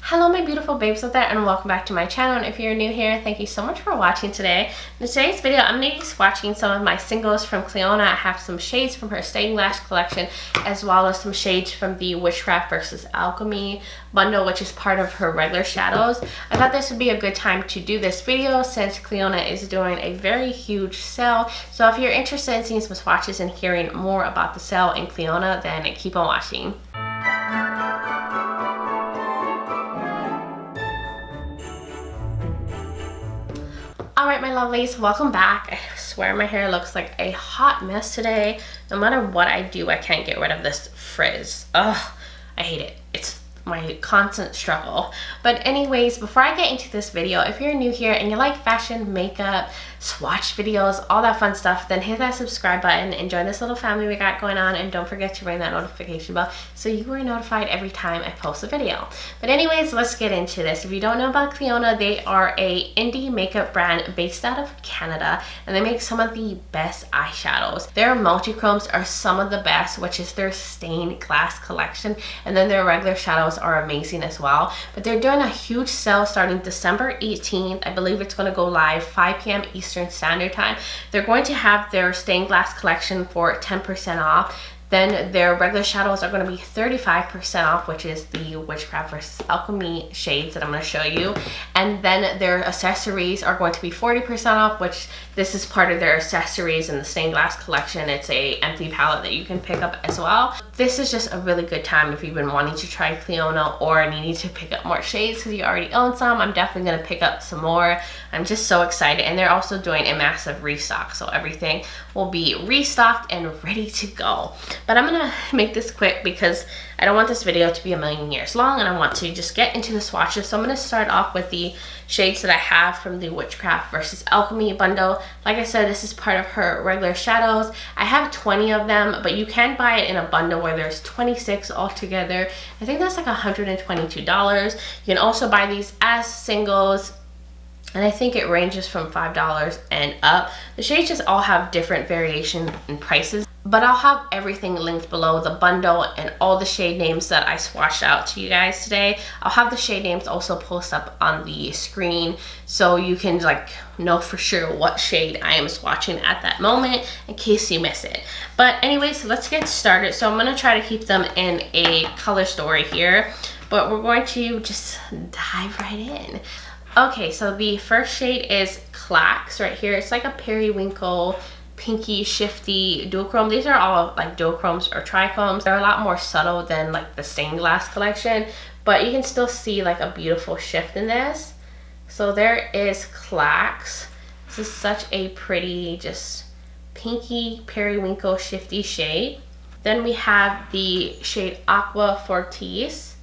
Hello my beautiful babes out there, and welcome back to my channel. And if you're new here, thank you so much for watching today. In today's video, I'm going to be swatching some of my singles from Clionadh. I have some shades from her stained glass collection, as well as some shades from the Witchcraft Vs Alchemy bundle, which is part of her regular shadows. I thought this would be a good time to do this video since Clionadh is doing a very huge sale. So if you're interested in seeing some swatches and hearing more about the sale in Clionadh, then keep on watching. Alright my lovelies, welcome back. I swear my hair looks like a hot mess today. No matter what I do, I can't get rid of this frizz. Ugh, I hate it. It's my constant struggle. But anyways, before I get into this video, if you're new here and you like fashion, makeup, swatch videos, all that fun stuff, then hit that subscribe button and join this little family we got going on, and don't forget to ring that notification bell so you are notified every time I post a video. But anyways, let's get into this. If you don't know about Clionadh, they are a indie makeup brand based out of Canada, and they make some of the best eyeshadows. Their Multichromes are some of the best, which is their stained glass collection, and then their regular shadows are amazing as well. But they're doing a huge sale starting December 18th. I believe it's going to go live 5 p.m. Eastern Standard Time. They're going to have their stained glass collection for 10% off. Then their regular shadows are going to be 35% off, which is the Witchcraft Vs Alchemy shades that I'm going to show you. And then their accessories are going to be 40% off, which this is part of their accessories in the stained glass collection. It's a empty palette that you can pick up as well. This is just a really good time if you've been wanting to try Clionadh or you need to pick up more shades because you already own some. I'm definitely going to pick up some more. I'm just so excited. And they're also doing a massive restock, so everything will be restocked and ready to go. But I'm gonna make this quick because I don't want this video to be a million years long, and I want to just get into the swatches. So I'm gonna start off with the shades that I have from the Witchcraft Vs Alchemy bundle. Like I said, this is part of her regular shadows. I have 20 of them, but you can buy it in a bundle where there's 26 altogether. I think that's like $122. You can also buy these as singles, and I think it ranges from $5 and up. The shades just all have different variation in prices, but I'll have everything linked below, the bundle and all the shade names that I swatched out to you guys today. I'll have the shade names also post up on the screen so you can like know for sure what shade I am swatching at that moment in case you miss it. But anyways, let's get started. So I'm going to try to keep them in a color story here, but we're going to just dive right in. Okay, so the first shade is Clairvoyance right here. It's like a periwinkle, pinky, shifty duochrome. These are all like duochromes or trichromes. They're a lot more subtle than like the stained glass collection, but you can still see like a beautiful shift in this. So there is Clairvoyance. This is such a pretty, just pinky, periwinkle, shifty shade. Then we have the shade Aqua Fortis.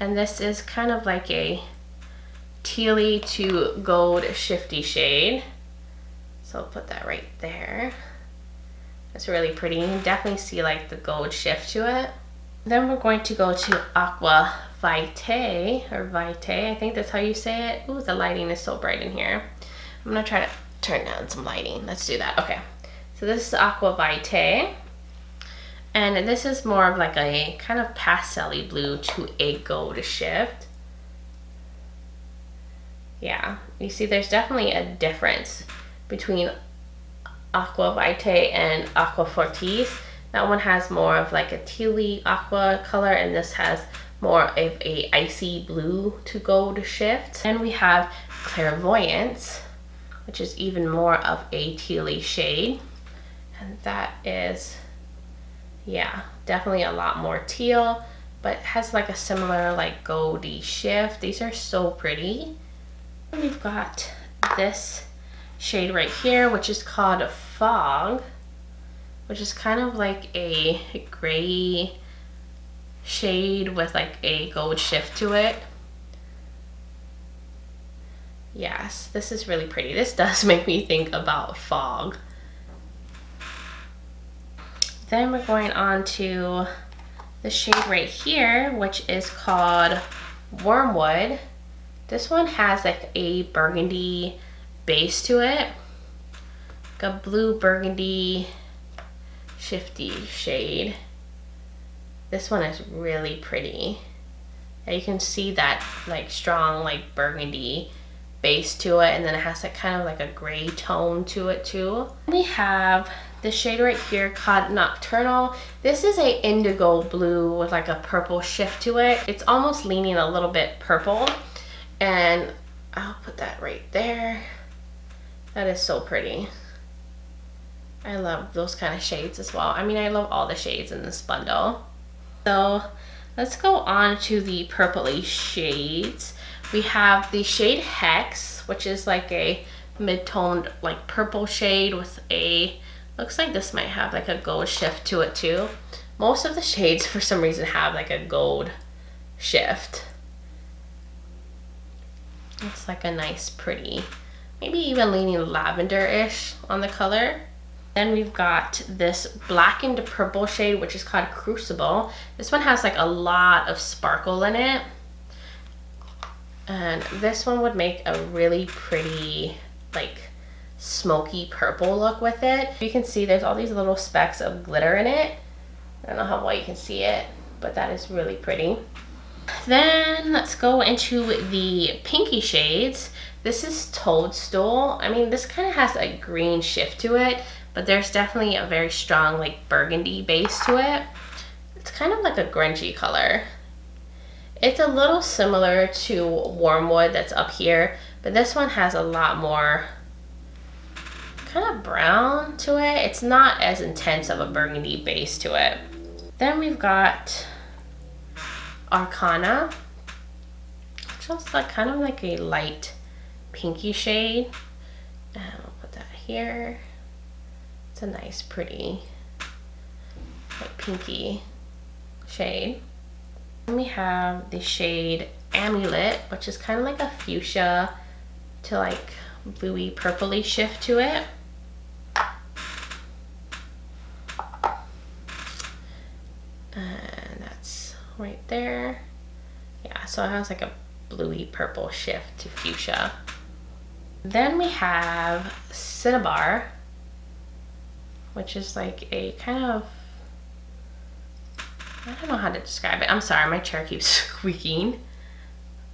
And this is kind of like a tealy to gold shifty shade. So I'll put that right there. It's really pretty. You can definitely see like the gold shift to it. Then we're going to go to Aqua Vitae, or Vitae, I think that's how you say it. Ooh, the lighting is so bright in here. I'm gonna try to turn down some lighting. Let's do that. Okay, so this is Aqua Vitae. And this is more of like a kind of pastel-y blue to a gold shift. Yeah, you see there's definitely a difference between Aqua Vitae and Aqua Fortis. That one has more of like a tealy aqua color, and this has more of a icy blue to gold shift. And we have Clairvoyance, which is even more of a tealy shade. And that is, yeah, definitely a lot more teal, but has like a similar like goldy shift. These are so pretty. And we've got this shade right here, which is called Fog, which is kind of like a gray shade with like a gold shift to it. Yes, this is really pretty. This does make me think about Fog. Then we're going on to the shade right here, which is called Wormwood. This one has like a burgundy base to it, like a blue burgundy shifty shade. This one is really pretty. And you can see that like strong like burgundy base to it, and then it has like kind of like a gray tone to it too. We have the shade right here called Nocturnal. This is a indigo blue with like a purple shift to it. It's almost leaning a little bit purple, and I'll put that right there. That is so pretty. I love those kind of shades as well. I mean, I love all the shades in this bundle. So let's go on to the purpley shades. We have the shade Hex, which is like a mid-toned like purple shade with a, looks like this might have like a gold shift to it too. Most of the shades for some reason have like a gold shift. It's like a nice pretty, maybe even leaning lavender-ish on the color. Then we've got this blackened purple shade, which is called Crucible. This one has like a lot of sparkle in it. And this one would make a really pretty, like smoky purple look with it. You can see there's all these little specks of glitter in it. I don't know how well you can see it, but that is really pretty. Then let's go into the pinky shades. This is Toadstool. I mean, this kind of has a green shift to it, but there's definitely a very strong like burgundy base to it. It's kind of like a grungy color. It's a little similar to Wormwood that's up here, but this one has a lot more kind of brown to it. It's not as intense of a burgundy base to it. Then we've got Arcana, which is like kind of like a light pinky shade. And I'll put that here. It's a nice pretty like pinky shade. Then we have the shade Amulet, which is kind of like a fuchsia to like bluey purpley shift to it. And that's right there. Yeah, so it has like a bluey purple shift to fuchsia. Then we have Cinnabar, which is like a kind of, I don't know how to describe it. I'm sorry, my chair keeps squeaking.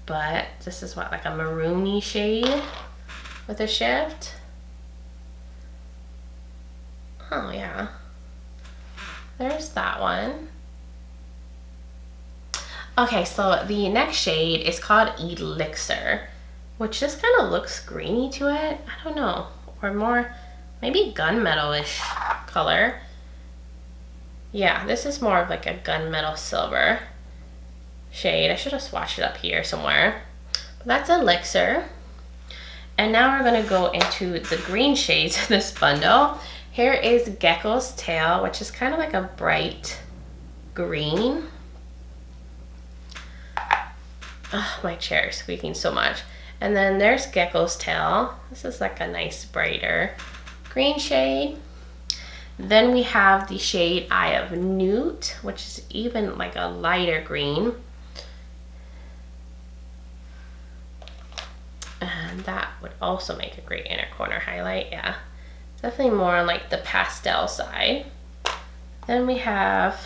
But this is what, like a maroony shade with a shift. Oh yeah. There's that one. Okay, so the next shade is called Elixir, which just kind of looks greeny to it. I don't know. Or more, maybe gunmetal-ish color. Yeah, this is more of like a gunmetal silver shade. I should have swatched it up here somewhere. But that's Elixir. And now we're gonna go into the green shades of this bundle. Here is Gecko's Tail, which is kind of like a bright green. Oh, my chair is squeaking so much. And then there's Gecko's Tail. This is like a nice brighter green shade. Then we have the shade Eye of Newt, which is even like a lighter green. And that would also make a great inner corner highlight, yeah. Definitely more on like the pastel side. Then we have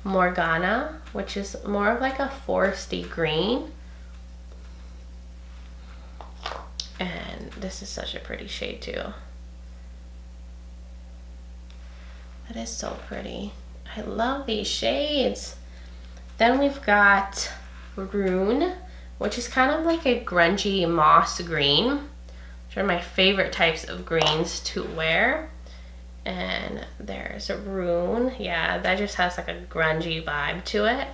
Morgana, which is more of like a foresty green. And this is such a pretty shade too. That is so pretty. I love these shades. Then we've got Rune, which is kind of like a grungy moss green, which are my favorite types of greens to wear. And there's a Rune. Yeah, that just has like a grungy vibe to it.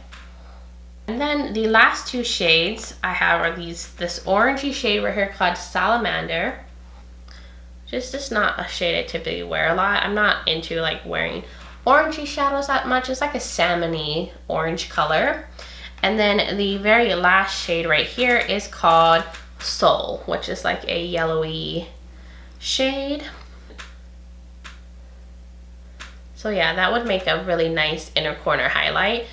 And then the last two shades I have are this orangey shade right here called Salamander. Just not a shade I typically wear a lot. I'm not into like wearing orangey shadows that much. It's like a salmon-y orange color. And then the very last shade right here is called Soul, which is like a yellowy shade. So yeah, that would make a really nice inner corner highlight.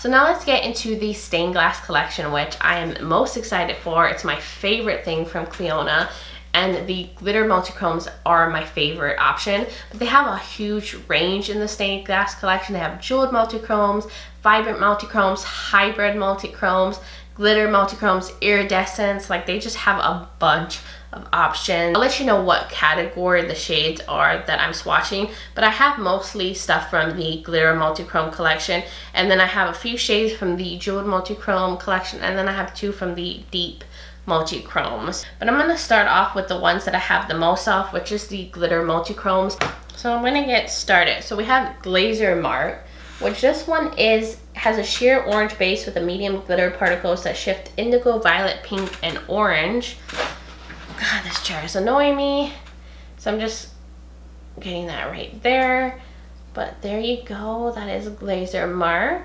So now let's get into the stained glass collection, which I am most excited for. It's my favorite thing from Clionadh, and the glitter multichromes are my favorite option. But they have a huge range in the stained glass collection. They have jeweled multichromes, vibrant multichromes, hybrid multichromes, glitter multichromes, iridescence. Like, they just have a bunch of options. I'll let you know what category the shades are that I'm swatching, but I have mostly stuff from the glitter multichrome collection, and then I have a few shades from the jeweled multichrome collection, and then I have 2 from the deep multichromes. But I'm going to start off with the ones that I have the most of, which is the glitter multichromes. So I'm going to get started. So we have Glazier Mark, which this one has a sheer orange base with a medium glitter particles that shift indigo, violet, pink, and orange. God, this chair is annoying me. So I'm just getting that right there. But there you go. That is Glazier Mark.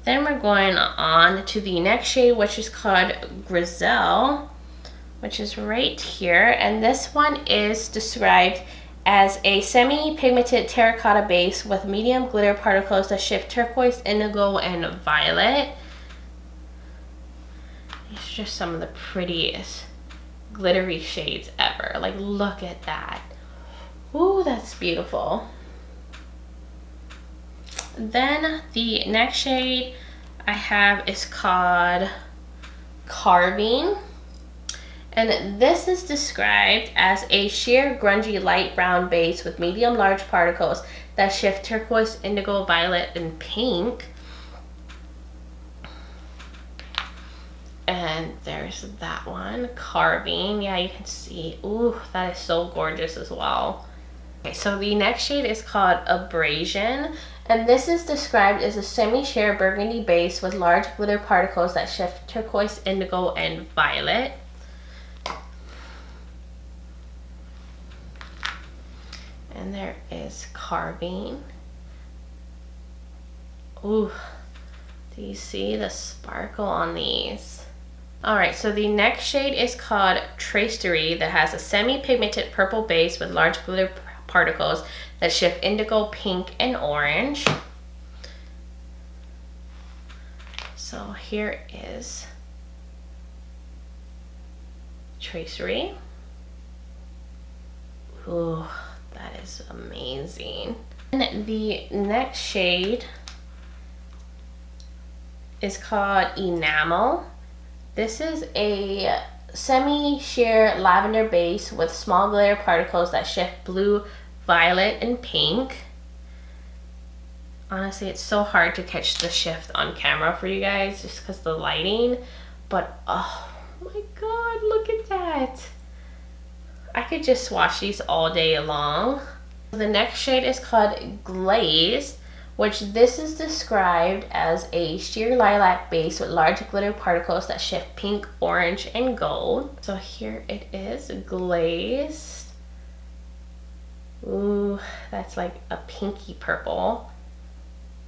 Then we're going on to the next shade, which is called Grizel, which is right here. And this one is described as a semi-pigmented terracotta base with medium glitter particles that shift turquoise, indigo, and violet. These are just some of the prettiest glittery shades ever. Like, look at that. Ooh, that's beautiful. Then the next shade I have is called Carving. And this is described as a sheer grungy light brown base with medium large particles that shift turquoise, indigo, violet, and pink. And there's that one, Carving. Yeah, you can see. Ooh, that is so gorgeous as well. Okay, so the next shade is called Abrasion. And this is described as a semi-sheer burgundy base with large glitter particles that shift turquoise, indigo, and violet. And there is Carving. Ooh, do you see the sparkle on these? Alright, so the next shade is called Tracery, that has a semi-pigmented purple base with large glitter particles that shift indigo, pink, and orange. So here is Tracery. Ooh, that is amazing. And the next shade is called Enamel. This is a semi-sheer lavender base with small glitter particles that shift blue, violet, and pink. Honestly, it's so hard to catch the shift on camera for you guys just because of the lighting. But oh my god, look at that. I could just swatch these all day long. The next shade is called Glaze, which this is described as a sheer lilac base with large glitter particles that shift pink, orange, and gold. So here it is, glazed. Ooh, that's like a pinky purple.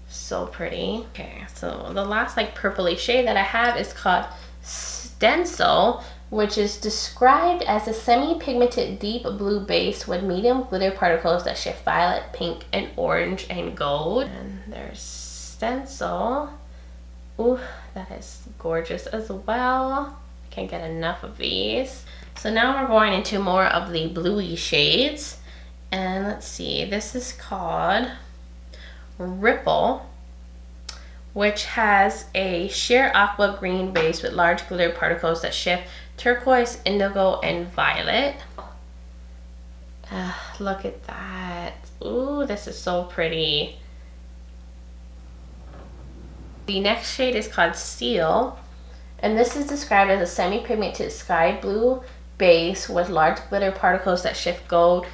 So pretty. Okay, so the last like purpley shade that I have is called Stencil, which is described as a semi-pigmented deep blue base with medium glitter particles that shift violet, pink, and orange, and gold. And there's Stencil. Ooh, that is gorgeous as well. Can't get enough of these. So now we're going into more of the bluey shades. And let's see, this is called Ripple, which has a sheer aqua green base with large glitter particles that shift turquoise, indigo, and violet. Look at that. Ooh, this is so pretty. The next shade is called Ciel, and this is described as a semi-pigmented sky blue base with large glitter particles that shift gold,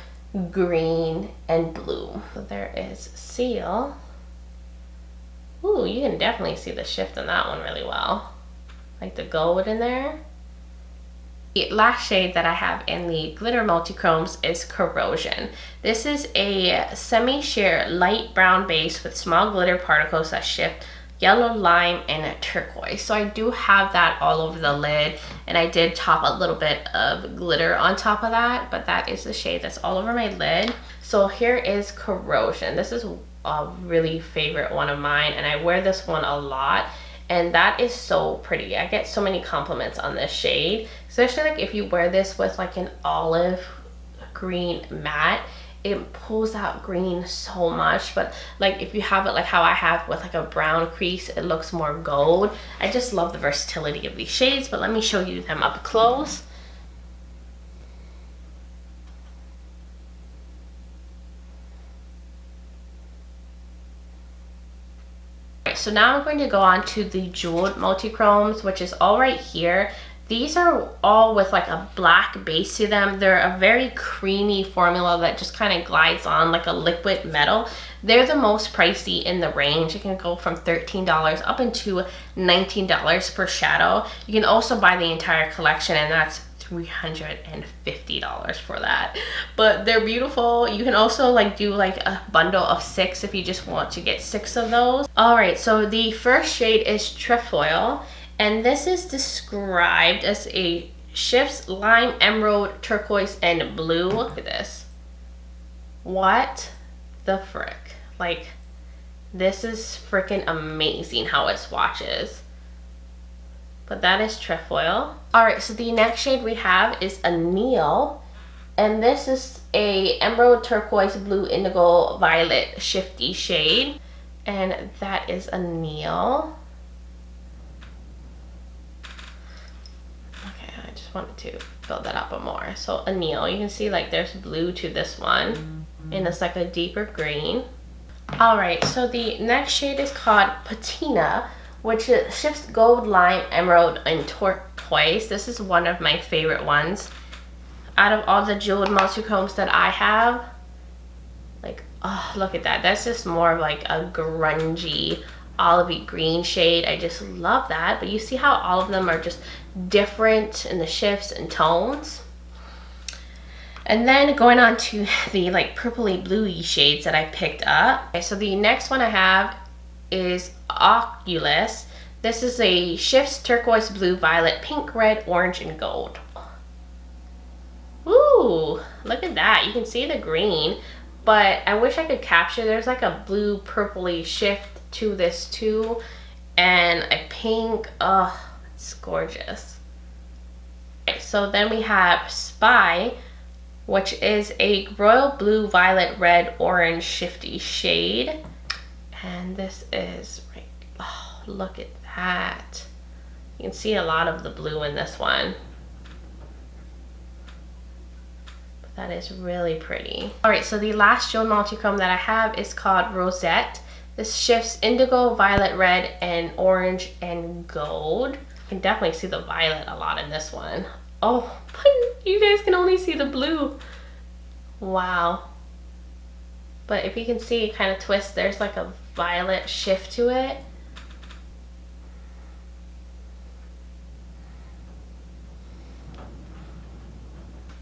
green, and blue. So there is Ciel. Ooh, you can definitely see the shift in that one really well. Like the gold in there. The last shade that I have in the glitter multichromes is Corrosion. This is a semi-sheer light brown base with small glitter particles that shift yellow, lime, and turquoise. So I do have that all over the lid, and I did top a little bit of glitter on top of that, but that is the shade that's all over my lid. So here is Corrosion. This is a really favorite one of mine, and I wear this one a lot, and that is so pretty. I get so many compliments on this shade, especially like if you wear this with like an olive green matte, it pulls out green so much. But like if you have it like how I have with like a brown crease, it looks more gold. I just love the versatility of these shades. But let me show you them up close. So now I'm going to go on to the jeweled multichromes, which is all right here. These are all with like a black base to them. They're a very creamy formula that just kind of glides on like a liquid metal. They're the most pricey in the range. It can go from $13 up into $19 per shadow. You can also buy the entire collection, and that's $350 for that. But they're beautiful. You can also like do like a bundle of 6 if you just want to get 6 of those. All right, so the first shade is Trefoil, and this is described as a shifts lime, emerald, turquoise, and blue. Look at this. What the frick? Like, this is freaking amazing how it swatches. But that is Trefoil. All right, so the next shade we have is Anneal, and this is a emerald, turquoise, blue, indigo, violet shifty shade, and that is Anneal. Okay, I just wanted to build that up a more. So Anneal, you can see like there's blue to this one, and it's like a deeper green. All right, so the next shade is called Patina, which shifts gold, lime, emerald, and turquoise. This is one of my favorite ones. Out of all the jeweled multichromes that I have, like, oh, look at that. That's just more of like a grungy, olivey green shade. I just love that. But you see how all of them are just different in the shifts and tones. And then going on to the like purpley bluey shades that I picked up. Okay, so the next one I have is Oculus. This is a shifts turquoise, blue, violet, pink, red, orange, and gold. Ooh, look at that. You can see the green, but I wish I could capture. There's like a blue purpley shift to this too, and a pink. Oh, it's gorgeous. Okay, so then we have Spire, which is a royal blue, violet, red, orange shifty shade. And this is right, oh, look at that. You can see a lot of the blue in this one. But that is really pretty. All right, so the last jewel multichrome that I have is called Rosette. This shifts indigo, violet, red, and orange, and gold. You can definitely see the violet a lot in this one. Oh, but you guys can only see the blue. Wow. But if you can see, it kind of twists. There's like a violet shift to it.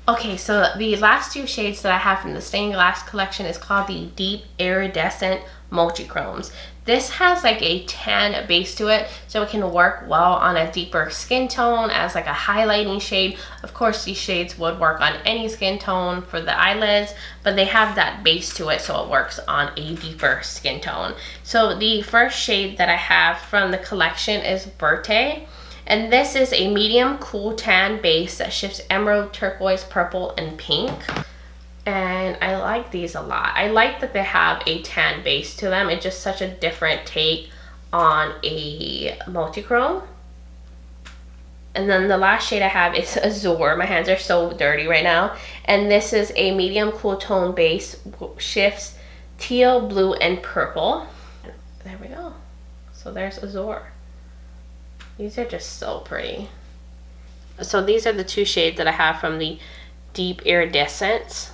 Okay, so the last two shades that I have from the stained glass collection is called the Deep Iridescent Multichromes. This has like a tan base to it, so it can work well on a deeper skin tone as like a highlighting shade. Of course, these shades would work on any skin tone for the eyelids, but they have that base to it, so it works on a deeper skin tone. So the first shade that I have from the collection is Vitae, and this is a medium cool tan base that shifts emerald, turquoise, purple, and pink. And I like these a lot. I like that they have a tan base to them. It's just such a different take on a multichrome. And then the last shade I have is Azure. My hands are so dirty right now. And this is a medium cool tone base, shifts teal, blue, and purple. There we go. So there's Azure. These are just so pretty. So these are the two shades that I have from the Deep Iridescent.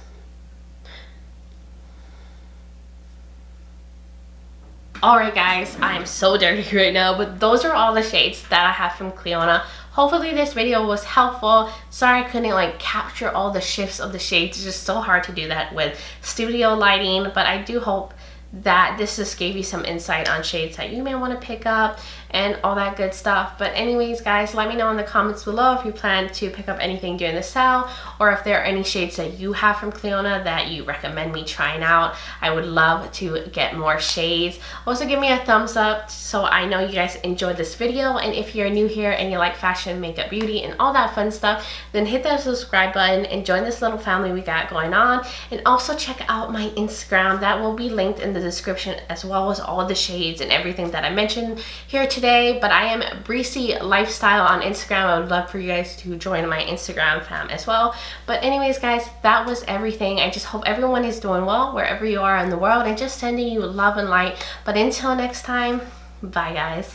Alright guys, I'm so dirty right now, but those are all the shades that I have from Clionadh. Hopefully this video was helpful. Sorry I couldn't like capture all the shifts of the shades. It's just so hard to do that with studio lighting, but I do hope that this just gave you some insight on shades that you may want to pick up and all that good stuff. But anyways, guys, let me know in the comments below if you plan to pick up anything during the sale, or if there are any shades that you have from Clionadh that you recommend me trying out. I would love to get more shades. Also, give me a thumbs up so I know you guys enjoyed this video. And if you're new here and you like fashion, makeup, beauty, and all that fun stuff, then hit that subscribe button and join this little family we got going on. And also check out my Instagram. That will be linked in the description, as well as all the shades and everything that I mentioned here today. But I am Breezy Lifestyle on Instagram. I would love for you guys to join my Instagram fam as well. But anyways, guys, that was everything. I just hope everyone is doing well wherever you are in the world, and just sending you love and light. But until next time, bye guys.